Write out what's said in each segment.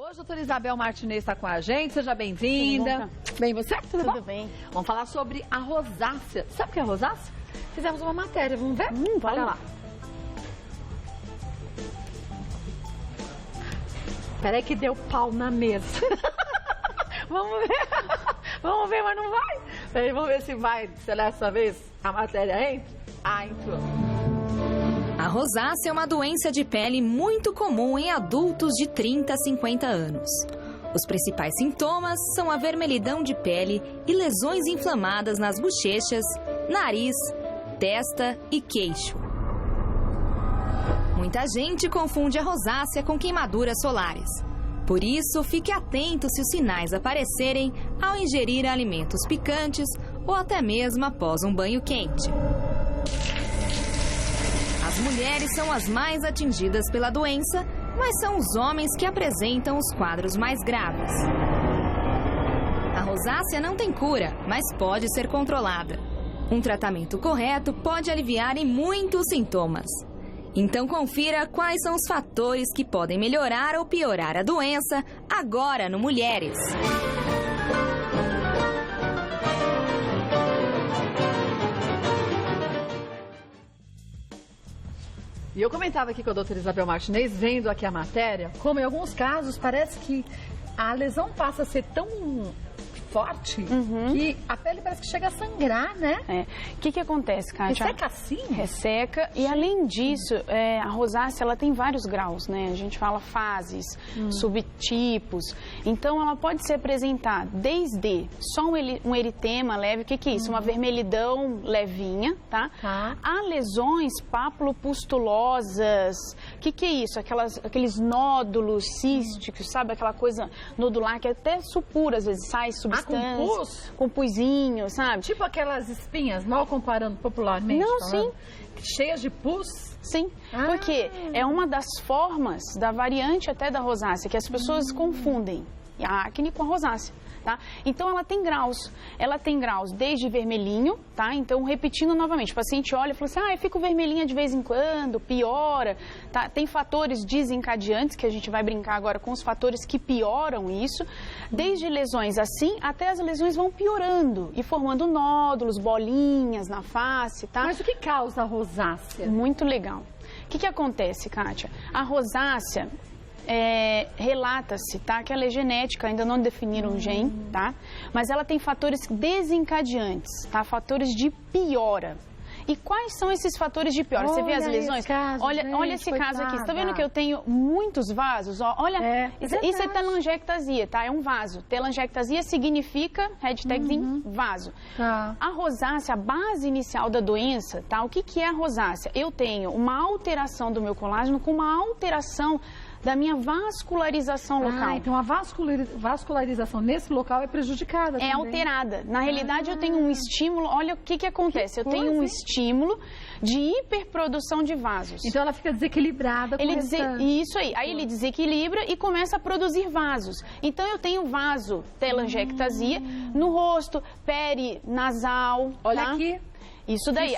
Hoje a doutora Isabel Martinez está com a gente, seja bem-vinda. Bem, você? Tudo bom? Tudo bem. Vamos falar sobre a rosácea. Sabe o que é rosácea? Fizemos uma matéria, vamos ver? Olha lá. Peraí que deu pau na mesa. Vamos ver. Vamos ver, mas não vai. Peraí, vamos ver se vai, se dessa vez a matéria entra. Ah, entrou. A rosácea é uma doença de pele muito comum em adultos de 30 a 50 anos. Os principais sintomas são a vermelhidão de pele e lesões inflamadas nas bochechas, nariz, testa e queixo. Muita gente confunde a rosácea com queimaduras solares. Por isso, fique atento se os sinais aparecerem ao ingerir alimentos picantes ou até mesmo após um banho quente. As mulheres são as mais atingidas pela doença, mas são os homens que apresentam os quadros mais graves. A rosácea não tem cura, mas pode ser controlada. Um tratamento correto pode aliviar em muitos sintomas. Então confira quais são os fatores que podem melhorar ou piorar a doença agora no Mulheres. E eu comentava aqui com a doutora Isabel Martinez, vendo aqui a matéria, como em alguns casos parece que a lesão passa a ser tão forte que a pele parece que chega a sangrar, né? O que acontece, Kátia? Resseca assim? Resseca e além disso, a rosácea ela tem vários graus, né? A gente fala fases, subtipos. Então ela pode se apresentar desde só um eritema leve, o que é isso? Uma vermelhidão levinha, tá? Há lesões papulopustulosas. O que é isso? Aqueles nódulos císticos, sabe? Aquela coisa nodular que até supura, às vezes sai substância. Com pus? Com puzinho, sabe? Tipo aquelas espinhas, mal comparando popularmente. Não, falando, sim. Cheias de pus? Sim, porque é uma das formas da variante até da rosácea, que as pessoas confundem a acne com a rosácea. Tá? Então ela tem graus desde vermelhinho, tá? Então repetindo novamente, o paciente olha e fala assim, eu fico vermelhinha de vez em quando, piora, tá? Tem fatores desencadeantes, que a gente vai brincar agora com os fatores que pioram isso, desde lesões assim, até as lesões vão piorando e formando nódulos, bolinhas na face, tá? Mas o que causa a rosácea? Muito legal. O que acontece, Kátia? A rosácea... relata-se, tá? Que ela é genética, ainda não definiram o gene, tá? Mas ela tem fatores desencadeantes, tá? Fatores de piora. E quais são esses fatores de piora? Você vê as lesões? Olha esse caso aqui. Você tá vendo que eu tenho muitos vasos? Olha, isso é telangiectasia, tá? É um vaso. Telangiectasia significa, hashtagzinho, vaso. A rosácea, a base inicial da doença, tá? O que é a rosácea? Eu tenho uma alteração do meu colágeno com uma alteração da minha vascularização local. Então a vascularização nesse local é prejudicada também. É alterada. Na realidade, eu tenho um estímulo, olha o que acontece. Eu tenho um estímulo de hiperprodução de vasos. Então ela fica desequilibrada com Isso aí. Aí ele desequilibra e começa a produzir vasos. Então eu tenho vaso telangiectasia no rosto, perinasal. Olha tá? aqui. Isso daí,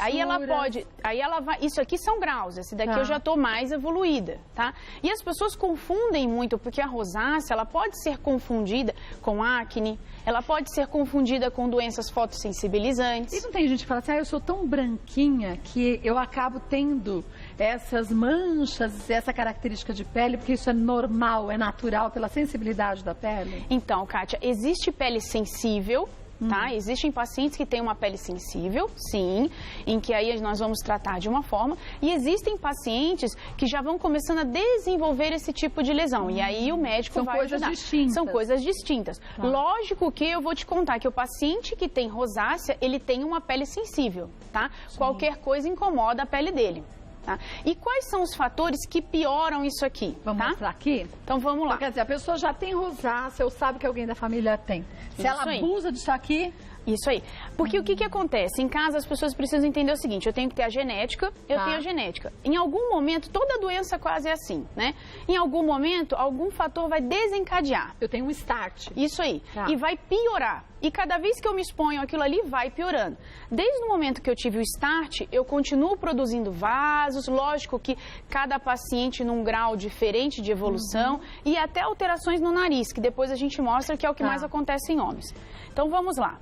isso aqui são graus, esse daqui eu já estou mais evoluída, tá? E as pessoas confundem muito, porque a rosácea, ela pode ser confundida com acne, ela pode ser confundida com doenças fotossensibilizantes. E não tem gente que fala assim, eu sou tão branquinha que eu acabo tendo essas manchas, essa característica de pele, porque isso é normal, é natural pela sensibilidade da pele? Então, Kátia, existe pele sensível, tá? Existem pacientes que têm uma pele sensível, sim, em que aí nós vamos tratar de uma forma, e existem pacientes que já vão começando a desenvolver esse tipo de lesão, e aí o médico vai ajudar. São coisas distintas. Lógico que eu vou te contar que o paciente que tem rosácea, ele tem uma pele sensível, tá? Qualquer coisa incomoda a pele dele. Tá? E quais são os fatores que pioram isso aqui? Vamos mostrar aqui? Então vamos lá. Quer dizer, a pessoa já tem rosácea ou sabe que alguém da família tem. Se ela abusa disso aqui... Isso aí. Porque o que acontece? Em casa as pessoas precisam entender o seguinte, eu tenho que ter a genética, eu tenho a genética. Em algum momento, toda doença quase é assim, né? Em algum momento, algum fator vai desencadear. Eu tenho um start. Isso aí. E vai piorar. E cada vez que eu me exponho àquilo ali, vai piorando. Desde o momento que eu tive o start, eu continuo produzindo vasos, lógico que cada paciente num grau diferente de evolução e até alterações no nariz, que depois a gente mostra que é o que mais acontece em homens. Então vamos lá.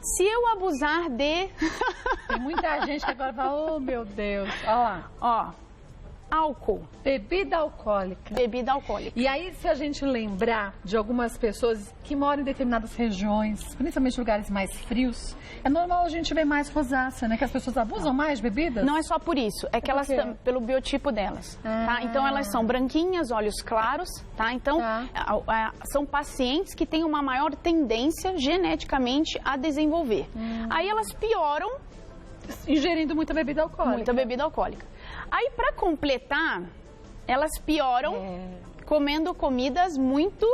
Se eu abusar de... Tem muita gente que agora fala, oh meu Deus, olha lá. Ó, álcool. Bebida alcoólica. Bebida alcoólica. E aí, se a gente lembrar de algumas pessoas que moram em determinadas regiões, principalmente lugares mais frios, é normal a gente ver mais rosácea, né? Que as pessoas abusam mais de bebidas? Não é só por isso, é que elas estão pelo biotipo delas, tá? Então elas são branquinhas, olhos claros, tá? Então são pacientes que têm uma maior tendência geneticamente a desenvolver. Aí elas pioram ingerindo muita bebida alcoólica. Muita bebida alcoólica. Aí, para completar, elas pioram comendo comidas muito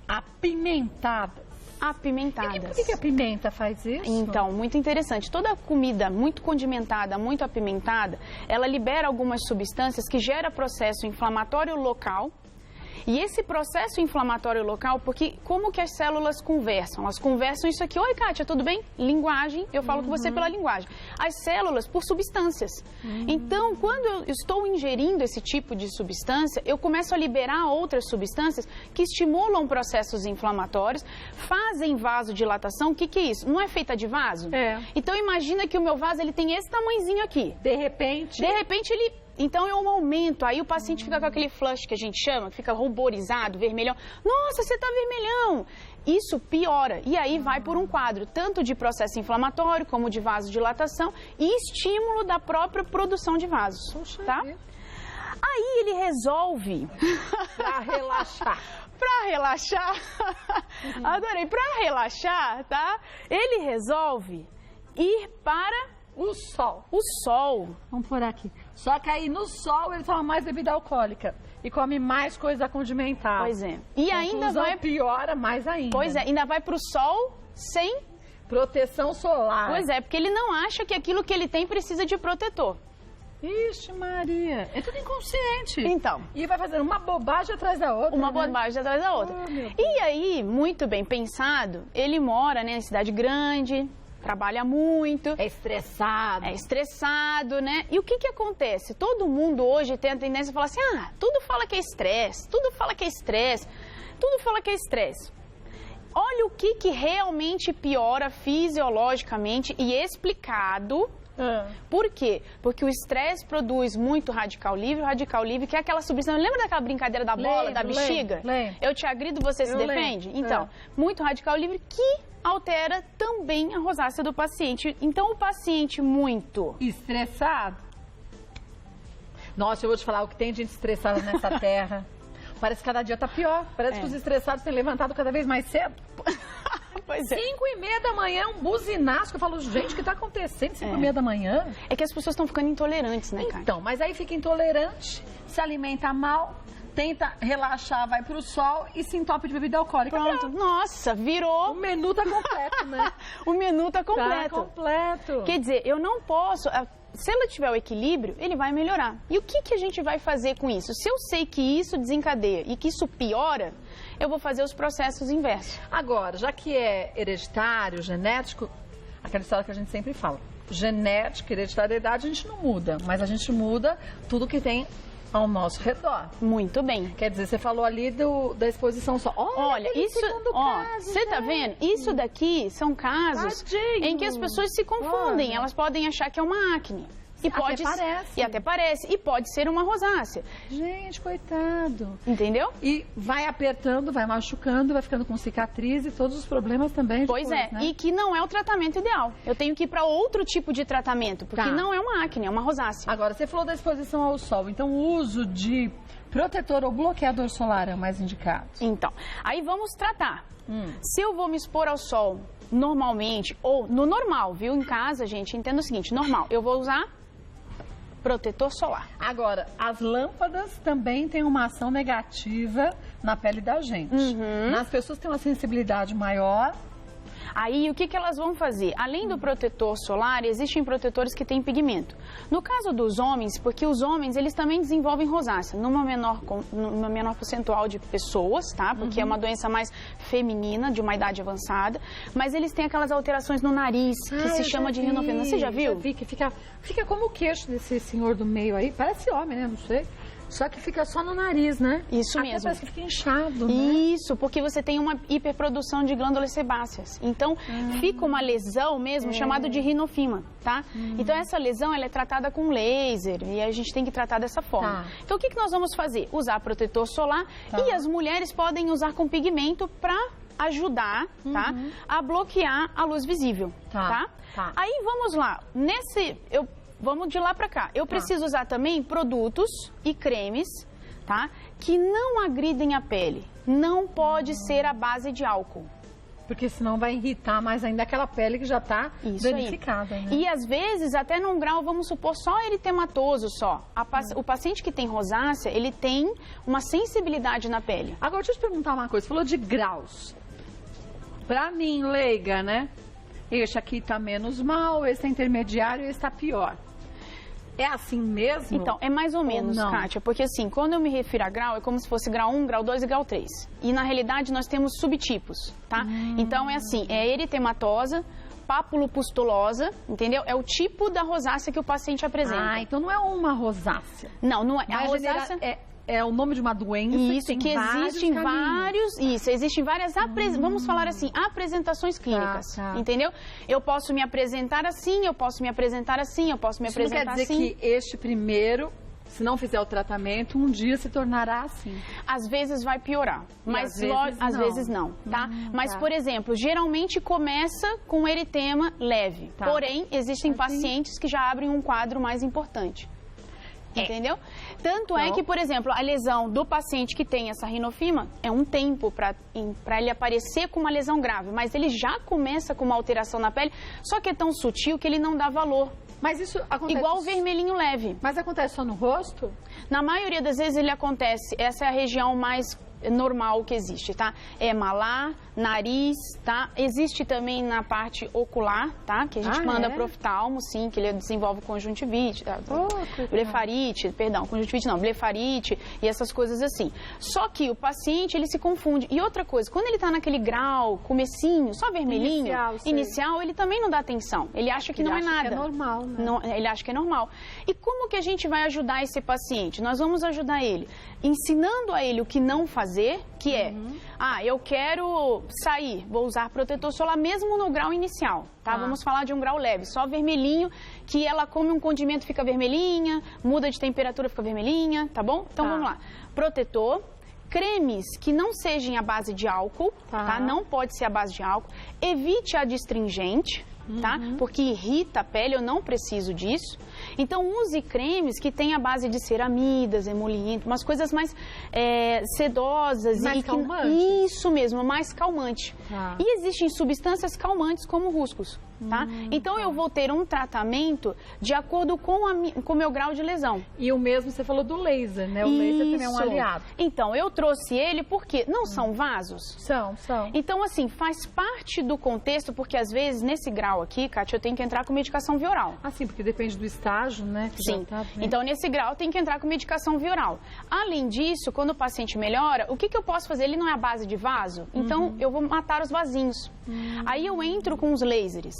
apimentadas. Apimentadas. Por que a pimenta faz isso? Então, muito interessante. Toda comida muito condimentada, muito apimentada, ela libera algumas substâncias que geram processo inflamatório local. E esse processo inflamatório local, porque como que as células conversam? Elas conversam isso aqui. Oi, Kátia, tudo bem? Linguagem, eu falo com você pela linguagem. As células por substâncias. Então, quando eu estou ingerindo esse tipo de substância, eu começo a liberar outras substâncias que estimulam processos inflamatórios, fazem vasodilatação. O que é isso? Não é feita de vaso? Então, imagina que o meu vaso ele tem esse tamanhozinho aqui. De repente ele... Então, é um aumento. Aí o paciente fica com aquele flush que a gente chama, que fica ruborizado, vermelhão. Nossa, você tá vermelhão! Isso piora. E aí vai por um quadro, tanto de processo inflamatório, como de vasodilatação e estímulo da própria produção de vasos. Poxa, tá? Aí ele resolve... Pra relaxar. Pra relaxar. Adorei. Pra relaxar, tá? Ele resolve ir para... O sol. O sol. Vamos por aqui. Só que aí no sol ele toma mais bebida alcoólica e come mais coisa condimentada. Pois é. E ainda vai... piora mais ainda. Pois é, ainda vai pro sol sem... proteção solar. Pois é, porque ele não acha que aquilo que ele tem precisa de protetor. Ixi, Maria. É tudo inconsciente. Então. E vai fazendo uma bobagem atrás da outra. Uma bobagem atrás da outra. E aí, muito bem pensado, ele mora, né, em cidade grande... trabalha muito. É estressado. É estressado, né? E o que acontece? Todo mundo hoje tem a tendência de falar assim, tudo fala que é estresse, tudo fala que é estresse, tudo fala que é estresse. Olha o que realmente piora fisiologicamente e explicado. Por quê? Porque o estresse produz muito radical livre que é aquela substância... Lembra daquela brincadeira da bola, da bexiga? Lembro. Eu te agrido, você se defende? Então, muito radical livre que altera também a rosácea do paciente. Então, o paciente muito... estressado? Nossa, eu vou te falar, o que tem de gente estressada nessa terra... Parece que cada dia tá pior. Parece que os estressados têm levantado cada vez mais cedo. Pois é. 5h30 da manhã, um buzinaço. Eu falo, gente, o que tá acontecendo 5h30 da manhã? É que as pessoas estão ficando intolerantes, né, Kátia? Então, mas aí fica intolerante, se alimenta mal, tenta relaxar, vai pro sol e se entope de bebida alcoólica. Pronto. Nossa, virou... O menu tá completo, né? O menu tá completo. Tá completo. Quer dizer, eu não posso... Se ela tiver o equilíbrio, ele vai melhorar. E o que a gente vai fazer com isso? Se eu sei que isso desencadeia e que isso piora, eu vou fazer os processos inversos. Agora, já que é hereditário, genético, aquela história que a gente sempre fala. Genética, hereditariedade, a gente não muda, mas a gente muda tudo que tem ao nosso redor. Muito bem. Quer dizer, você falou ali da exposição só. Olha isso, você tá vendo? Isso daqui são casos em que as pessoas se confundem. Elas podem achar que é uma acne. E pode parece. E até parece. E pode ser uma rosácea. Gente, coitado. Entendeu? E vai apertando, vai machucando, vai ficando com cicatriz e todos os problemas também. Pois é, né? E que não é o tratamento ideal. Eu tenho que ir para outro tipo de tratamento, porque não é uma acne, é uma rosácea. Agora, você falou da exposição ao sol, então o uso de protetor ou bloqueador solar é o mais indicado? Então, aí vamos tratar. Se eu vou me expor ao sol normalmente, ou no normal, viu? Em casa, gente, entenda o seguinte, normal, eu vou usar protetor solar. Agora, as lâmpadas também têm uma ação negativa na pele da gente. Nas pessoas que têm uma sensibilidade maior, Aí, o que elas vão fazer? Além do protetor solar, existem protetores que têm pigmento. No caso dos homens, porque os homens, eles também desenvolvem rosácea, numa menor percentual de pessoas, tá? Porque é uma doença mais feminina, de uma idade avançada, mas eles têm aquelas alterações no nariz, que se chama de rinofema. Você já viu? Já vi, que fica como o queixo desse senhor do meio aí, parece homem, né? Não sei. Só que fica só no nariz, né? Isso até mesmo. Parece que fica inchado, né? Isso, porque você tem uma hiperprodução de glândulas sebáceas. Então, fica uma lesão mesmo, chamada de rinofema, tá? Então, essa lesão, ela é tratada com laser e a gente tem que tratar dessa forma. Tá. Então, o que nós vamos fazer? Usar protetor solar e as mulheres podem usar com pigmento para ajudar, tá? A bloquear a luz visível, tá? Aí, vamos lá. Vamos de lá para cá. Eu preciso usar também produtos e cremes, tá? Que não agridem a pele. Não pode ser à base de álcool. Porque senão vai irritar mais ainda aquela pele que já está danificada. Né? E às vezes, até num grau, vamos supor, só eritematoso só. O paciente que tem rosácea, ele tem uma sensibilidade na pele. Agora, deixa eu te perguntar uma coisa. Você falou de graus. Pra mim, leiga, né? Este aqui tá menos mal, esse é intermediário e esse tá pior. É assim mesmo? Então, é mais ou menos, Kátia, porque assim, quando eu me refiro a grau, é como se fosse grau 1, grau 2 e grau 3. E na realidade nós temos subtipos, tá? Então é assim, é eritematosa, papulopustulosa, entendeu? É o tipo da rosácea que o paciente apresenta. Ah, então não é uma rosácea. Não, não é. A rosácea é o nome de uma doença. Isso, que existem vários. Isso, existem várias, vamos falar assim, apresentações clínicas. Entendeu? Eu posso me apresentar assim, eu posso me apresentar assim, eu posso me apresentar assim. Isso não quer dizer que este primeiro, se não fizer o tratamento, um dia se tornará assim. Às vezes vai piorar, mas às vezes não, tá? Mas, por exemplo, geralmente começa com eritema leve. Porém, existem pacientes que já abrem um quadro mais importante. Entendeu? Tanto é que, por exemplo, a lesão do paciente que tem essa rinofema é um tempo para ele aparecer com uma lesão grave, mas ele já começa com uma alteração na pele, só que é tão sutil que ele não dá valor. Mas isso acontece... Igual o vermelhinho leve. Mas acontece só no rosto? Na maioria das vezes ele acontece, essa é a região mais normal que existe, tá? É malar, nariz, tá? Existe também na parte ocular, tá? Que a gente manda pro oftalmo, sim, que ele desenvolve conjuntivite, tá? Blefarite, perdão, conjuntivite não, blefarite e essas coisas assim. Só que o paciente, ele se confunde. E outra coisa, quando ele tá naquele grau, comecinho, só vermelhinho, inicial, ele também não dá atenção. Ele acha que não é nada. Ele acha que é normal, né? Não, ele acha que é normal. E como que a gente vai ajudar esse paciente? Nós vamos ajudar ele ensinando a ele o que não fazer, que é, eu quero sair, vou usar protetor solar mesmo no grau inicial, tá? Vamos falar de um grau leve, só vermelhinho, que ela come um condimento, fica vermelhinha, muda de temperatura, fica vermelhinha, tá bom? Então vamos lá. Protetor, cremes que não sejam à base de álcool, tá? Não pode ser à base de álcool. Evite a adstringente, tá? Porque irrita a pele, eu não preciso disso. Então, use cremes que tenham a base de ceramidas, emoliente, umas coisas mais sedosas. Mais calmantes? Isso mesmo, mais calmante. E existem substâncias calmantes como ruscos, tá? Então, eu vou ter um tratamento de acordo com o meu grau de lesão. E o mesmo você falou do laser, né? O laser também é um aliado. Então, eu trouxe ele porque não são vasos? São. Então, assim, faz parte do contexto, porque às vezes, nesse grau aqui, Kátia, eu tenho que entrar com medicação via oral. Ah, sim, porque depende do estágio, né? Sim. Então, nesse grau, tem que entrar com medicação via oral. Além disso, quando o paciente melhora, o que eu posso fazer? Ele não é a base de vaso, então eu vou matar os vasinhos. Aí eu entro com os lasers.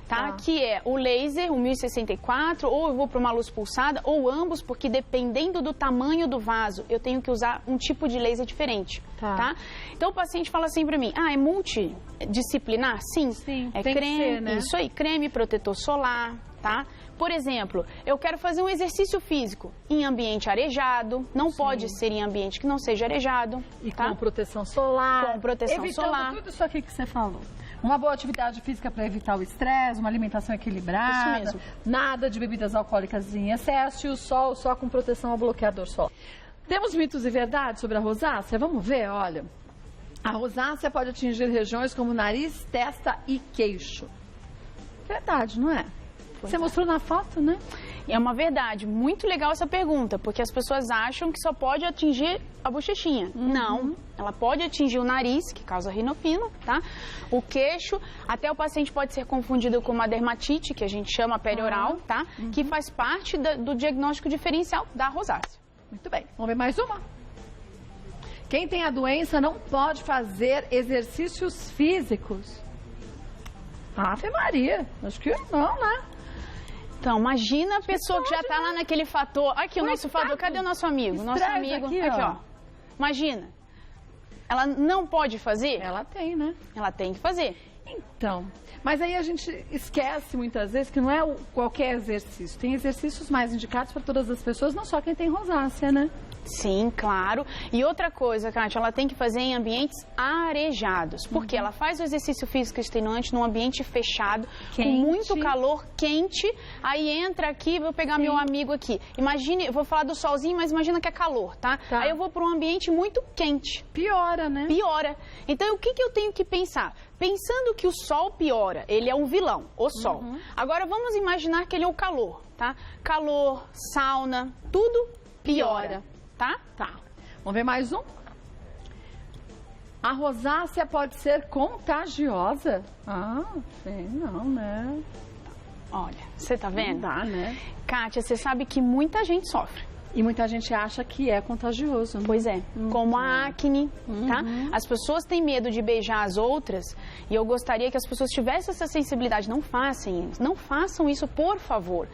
Tá? Que é o laser, o 1064, ou eu vou para uma luz pulsada, ou ambos, porque dependendo do tamanho do vaso, eu tenho que usar um tipo de laser diferente, tá? Então o paciente fala assim para mim, é multidisciplinar? Sim. É tem creme, que ser, né? Isso aí, creme, protetor solar, tá? Por exemplo, eu quero fazer um exercício físico em ambiente arejado, não pode ser em ambiente que não seja arejado. E com proteção solar. Com proteção solar. Evitando tudo isso aqui que você falou. Uma boa atividade física para evitar o estresse, uma alimentação equilibrada. Isso mesmo. Nada de bebidas alcoólicas em excesso e o sol só com proteção ao bloqueador solar. Temos mitos e verdades sobre a rosácea? Vamos ver, olha. A rosácea pode atingir regiões como nariz, testa e queixo. Verdade, não é? Você mostrou na foto, né? E é uma verdade, muito legal essa pergunta, porque as pessoas acham que só pode atingir a bochechinha. Não, ela pode atingir o nariz, que causa rinofino, tá? O queixo, até o paciente pode ser confundido com uma dermatite, que a gente chama pele oral, tá? Que faz parte do diagnóstico diferencial da rosácea. Muito bem, vamos ver mais uma. Quem tem a doença não pode fazer exercícios físicos. Ave Maria, acho que não, né? Então, imagina a pessoa que já tá lá naquele fator. Aqui, o nosso fator. Cadê o nosso amigo? Nosso amigo. Aqui, ó. Imagina. Ela não pode fazer? Ela tem, né? Ela tem que fazer. Então, mas aí a gente esquece muitas vezes que não é qualquer exercício. Tem exercícios mais indicados para todas as pessoas, não só quem tem rosácea, né? Sim, claro. E outra coisa, Kátia, ela tem que fazer em ambientes arejados. Porque ela faz o exercício físico extenuante num ambiente fechado, quente, com muito calor, quente. Aí entra aqui, vou pegar meu amigo aqui. Imagine, eu vou falar do solzinho, mas imagina que é calor, tá? Aí eu vou para um ambiente muito quente. Piora, né? Piora. Então, o que eu tenho que pensar? Pensando que o sol piora, ele é um vilão, o sol. Agora, vamos imaginar que ele é o calor, tá? Calor, sauna, tudo piora. Tá? Tá. Vamos ver mais um? A rosácea pode ser contagiosa? Ah, sei não, né? Olha, você tá vendo? Não dá, né? Kátia, você sabe que muita gente sofre. E muita gente acha que é contagioso, né? Pois é, como a acne, tá? As pessoas têm medo de beijar as outras e eu gostaria que as pessoas tivessem essa sensibilidade. Não façam isso, por favor.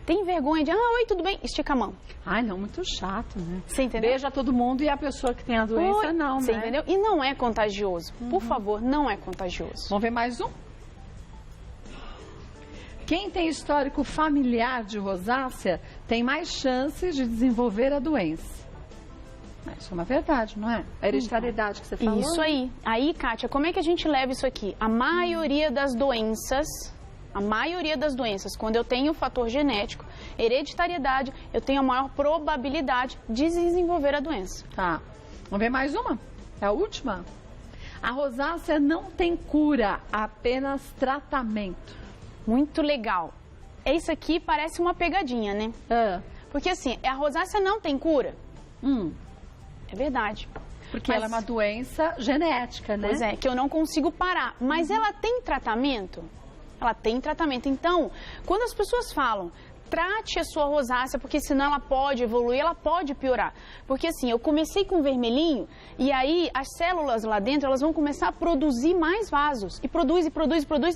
Tem vergonha de, oi, tudo bem? Estica a mão. Ai, não, muito chato, né? Você entendeu? Beija todo mundo e a pessoa que tem a doença, não, você né? Você entendeu? E não é contagioso. Por favor, não é contagioso. Vamos ver mais um? Quem tem histórico familiar de rosácea tem mais chances de desenvolver a doença. Isso é uma verdade, não é? A hereditariedade que você falou. Isso aí. Aí, Kátia, como é que a gente leva isso aqui? A maioria das doenças, quando eu tenho o fator genético, hereditariedade, eu tenho a maior probabilidade de desenvolver a doença. Tá. Vamos ver mais uma? É a última? A rosácea não tem cura, apenas tratamento. Muito legal. Isso aqui parece uma pegadinha, né? Porque assim, a rosácea não tem cura? É verdade. Porque ela é uma doença genética, né? Pois é, que eu não consigo parar. Mas ela tem tratamento? Ela tem tratamento. Então, quando as pessoas falam, trate a sua rosácea, porque senão ela pode evoluir, ela pode piorar. Porque assim, eu comecei com vermelhinho e aí as células lá dentro, elas vão começar a produzir mais vasos. E produz,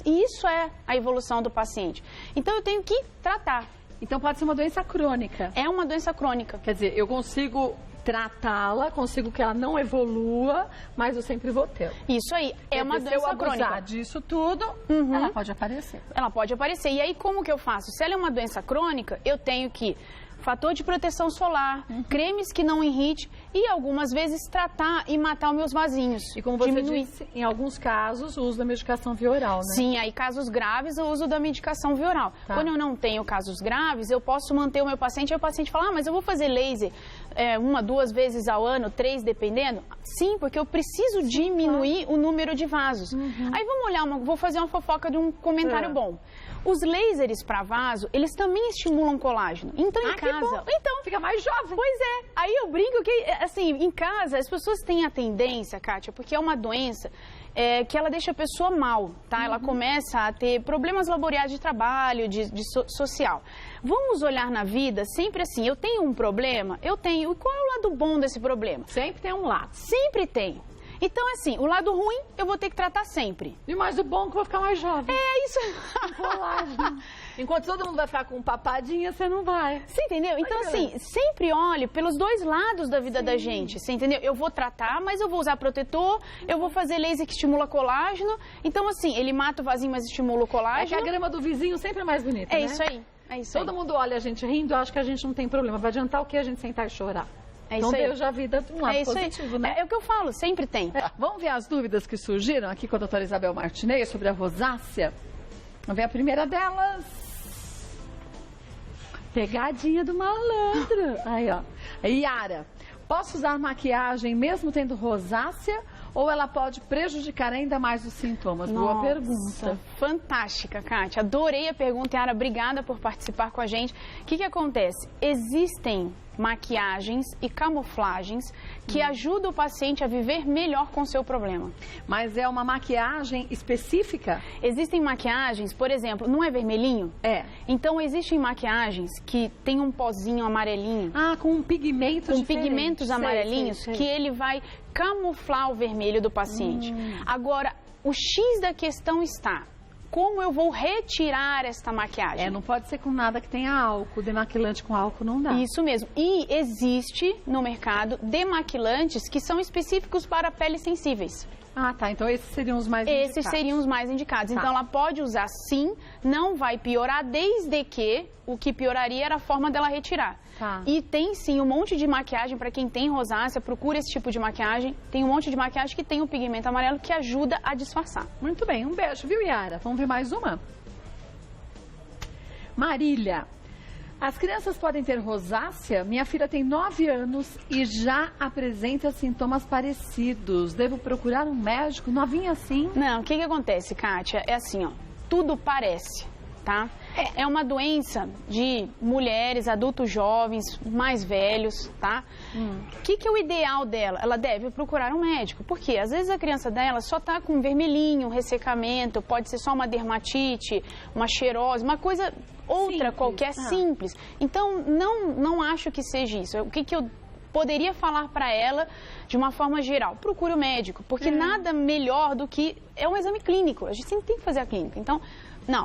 e isso é a evolução do paciente. Então eu tenho que tratar. Então pode ser uma doença crônica. É uma doença crônica. Quer dizer, eu consigo tratá-la, consigo que ela não evolua, mas eu sempre vou ter. Isso aí, é uma doença crônica. Se eu abusar disso tudo, ela pode aparecer. Ela pode aparecer. E aí, como que eu faço? Se ela é uma doença crônica, eu tenho que fator de proteção solar, cremes que não irrite e algumas vezes tratar e matar os meus vasinhos. E como você disse, em alguns casos, o uso da medicação via oral, né? Sim, aí casos graves, o uso da medicação via oral. Tá. Quando eu não tenho casos graves, eu posso manter o meu paciente, aí o paciente fala, mas eu vou fazer laser 1, 2 vezes ao ano, 3, dependendo? Sim, porque eu preciso diminuir o número de vasos. Aí vamos olhar, vou fazer uma fofoca de um comentário bom. Os lasers para vaso, eles também estimulam colágeno. Então, em casa... Então, fica mais jovem. Pois é. Aí eu brinco que, assim, em casa, as pessoas têm a tendência, Kátia, porque é uma doença que ela deixa a pessoa mal, tá? Ela começa a ter problemas laborais de trabalho, social. Vamos olhar na vida sempre assim, eu tenho um problema, eu tenho... E qual é o lado bom desse problema? Sempre tem um lado. Sempre tem. Então, assim, o lado ruim eu vou ter que tratar sempre. E mais o bom que eu vou ficar mais jovem. É isso. Enquanto todo mundo vai ficar com papadinha, você não vai. Você entendeu? Então, assim, sempre olhe pelos dois lados da vida da gente. Você entendeu? Eu vou tratar, mas eu vou usar protetor, eu vou fazer laser que estimula colágeno. Então, assim, ele mata o vasinho, mas estimula o colágeno. É que a grama do vizinho sempre é mais bonita, né? É isso aí. É isso aí. Todo mundo olha a gente rindo, acha que a gente não tem problema. Vai adiantar o que a gente sentar e chorar? É então isso aí. veja a vida de um lado positivo, né? É o que eu falo, sempre tem. Vamos ver as dúvidas que surgiram aqui com a doutora Isabel Martinez sobre a rosácea? Vamos ver a primeira delas. Pegadinha do malandro. Aí, ó. Yara, posso usar maquiagem mesmo tendo rosácea ou ela pode prejudicar ainda mais os sintomas? Nossa, boa pergunta. Fantástica, Kátia. Adorei a pergunta, Yara. Obrigada por participar com a gente. O que acontece? Existem maquiagens e camuflagens que ajudam o paciente a viver melhor com o seu problema. Mas é uma maquiagem específica? Existem maquiagens, por exemplo, não é vermelhinho? É. Então, existem maquiagens que tem um pozinho amarelinho. Ah, com pigmentos com diferentes. pigmentos amarelinhos, sei. que ele vai camuflar o vermelho do paciente. Agora, o X da questão está: como eu vou retirar esta maquiagem? Não pode ser com nada que tenha álcool, demaquilante com álcool não dá. Isso mesmo. E existe no mercado demaquilantes que são específicos para peles sensíveis. Ah, tá. Então esses seriam os mais indicados. Esses seriam os mais indicados. Tá. Então ela pode usar sim, não vai piorar, desde que o que pioraria era a forma dela retirar. Tá. E tem sim um monte de maquiagem, para quem tem rosácea, procura esse tipo de maquiagem. Tem um monte de maquiagem que tem o pigmento amarelo que ajuda a disfarçar. Muito bem, um beijo, viu, Yara? Vamos ver mais uma? Marília. As crianças podem ter rosácea? Minha filha tem 9 anos e já apresenta sintomas parecidos. Devo procurar um médico? Novinha assim? Não, o que acontece, Kátia? É assim, ó, tudo parece, tá? É uma doença de mulheres, adultos jovens, mais velhos, tá? O que é o ideal dela? Ela deve procurar um médico. Por quê? Às vezes a criança dela só tá com vermelhinho, ressecamento, pode ser só uma dermatite, uma xerose, uma coisa outra Simples. qualquer, simples. Então, não acho que seja isso. O que eu poderia falar para ela de uma forma geral? Procure o médico, porque nada melhor do que... É um exame clínico, a gente sempre tem que fazer a clínica. Então,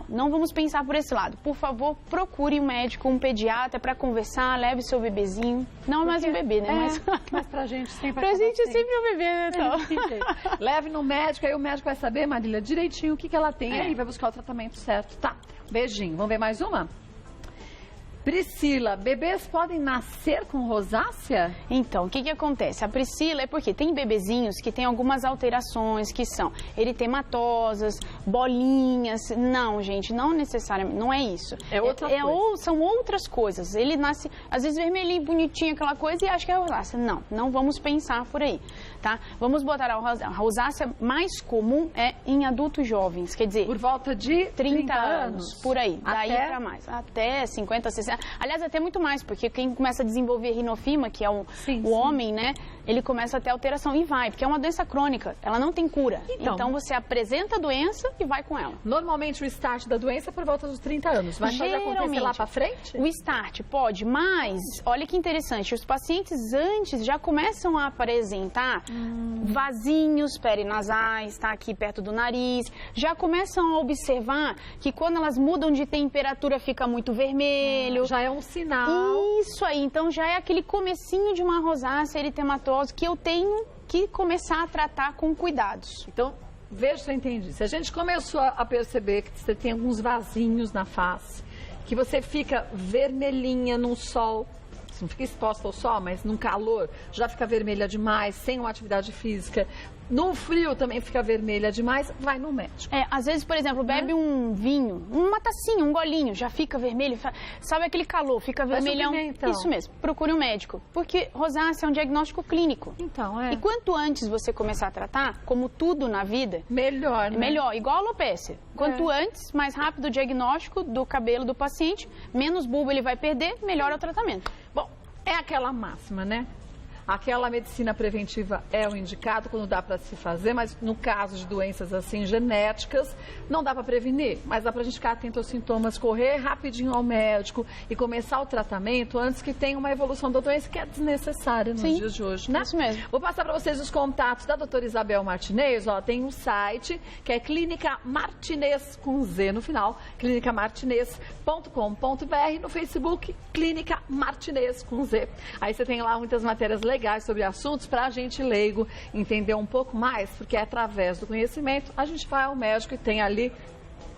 não vamos pensar por esse lado. Por favor, procure um médico, um pediatra para conversar, leve seu bebezinho. Não é mais um bebê, né? Mas pra gente sempre pra gente é sempre um bebê, né? Então. Leve no médico, aí o médico vai saber, Marília, direitinho o que ela tem, aí vai buscar o tratamento certo. Tá, beijinho. Vamos ver mais uma? Priscila, bebês podem nascer com rosácea? Então, o que acontece? A Priscila é porque tem bebezinhos que tem algumas alterações, que são eritematosas, bolinhas. Não, gente, não necessariamente, não é isso. É outra coisa. São outras coisas. Ele nasce, às vezes, vermelhinho, bonitinho, aquela coisa, e acha que é rosácea. Não vamos pensar por aí, tá? Vamos botar a rosácea mais comum em adultos jovens, quer dizer... Por volta de 30 anos, por aí, daí até... pra mais. Até 50, 60... Aliás, até muito mais, porque quem começa a desenvolver rinofima, que é o homem, né? Ele começa a ter alteração e vai, porque é uma doença crônica, ela não tem cura. Então você apresenta a doença e vai com ela. Normalmente o start da doença é por volta dos 30 anos. Mas pode acontecer lá pra frente? O start pode, mas olha que interessante, os pacientes antes já começam a apresentar vasinhos perinasais, tá? Aqui perto do nariz, já começam a observar que quando elas mudam de temperatura fica muito vermelho. Já é um sinal. Isso aí, então já é aquele comecinho de uma rosácea eritematosa que eu tenho que começar a tratar com cuidados. Então, veja se eu entendi. Se a gente começou a perceber que você tem alguns vasinhos na face, que você fica vermelhinha no sol, você não fica exposta ao sol, mas num calor já fica vermelha demais, sem uma atividade física. No frio também fica vermelha demais, vai no médico. Às vezes, por exemplo, bebe um vinho, uma tacinha, um golinho, já fica vermelho. Sabe aquele calor, fica vermelhão? Isso mesmo, procure um médico. Porque rosácea é um diagnóstico clínico. Então, E quanto antes você começar a tratar, como tudo na vida... Melhor, né? Melhor, igual a alopécia. Quanto antes, mais rápido o diagnóstico do cabelo do paciente, menos bulbo ele vai perder, melhor é o tratamento. Bom, é aquela máxima, né? Aquela medicina preventiva é o indicado quando dá para se fazer, mas no caso de doenças assim genéticas, não dá para prevenir, mas dá para a gente ficar atento aos sintomas, correr rapidinho ao médico e começar o tratamento antes que tenha uma evolução da doença que é desnecessária nos dias de hoje, né? Isso mesmo. Vou passar para vocês os contatos da doutora Isabel Martinez, tem um site que é Clínica Martinez com Z no final, clinicamartinez.com.br, no Facebook Clínica Martinez com Z. Aí você tem lá muitas matérias legais sobre assuntos para a gente leigo entender um pouco mais, porque através do conhecimento a gente vai ao médico e tem ali,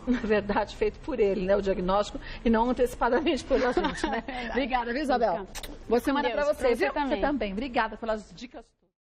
na verdade, feito por ele, né, o diagnóstico e não antecipadamente por a gente, né? Obrigada, viu, Isabel? Boa semana para você, viu? Você também. Obrigada pelas dicas.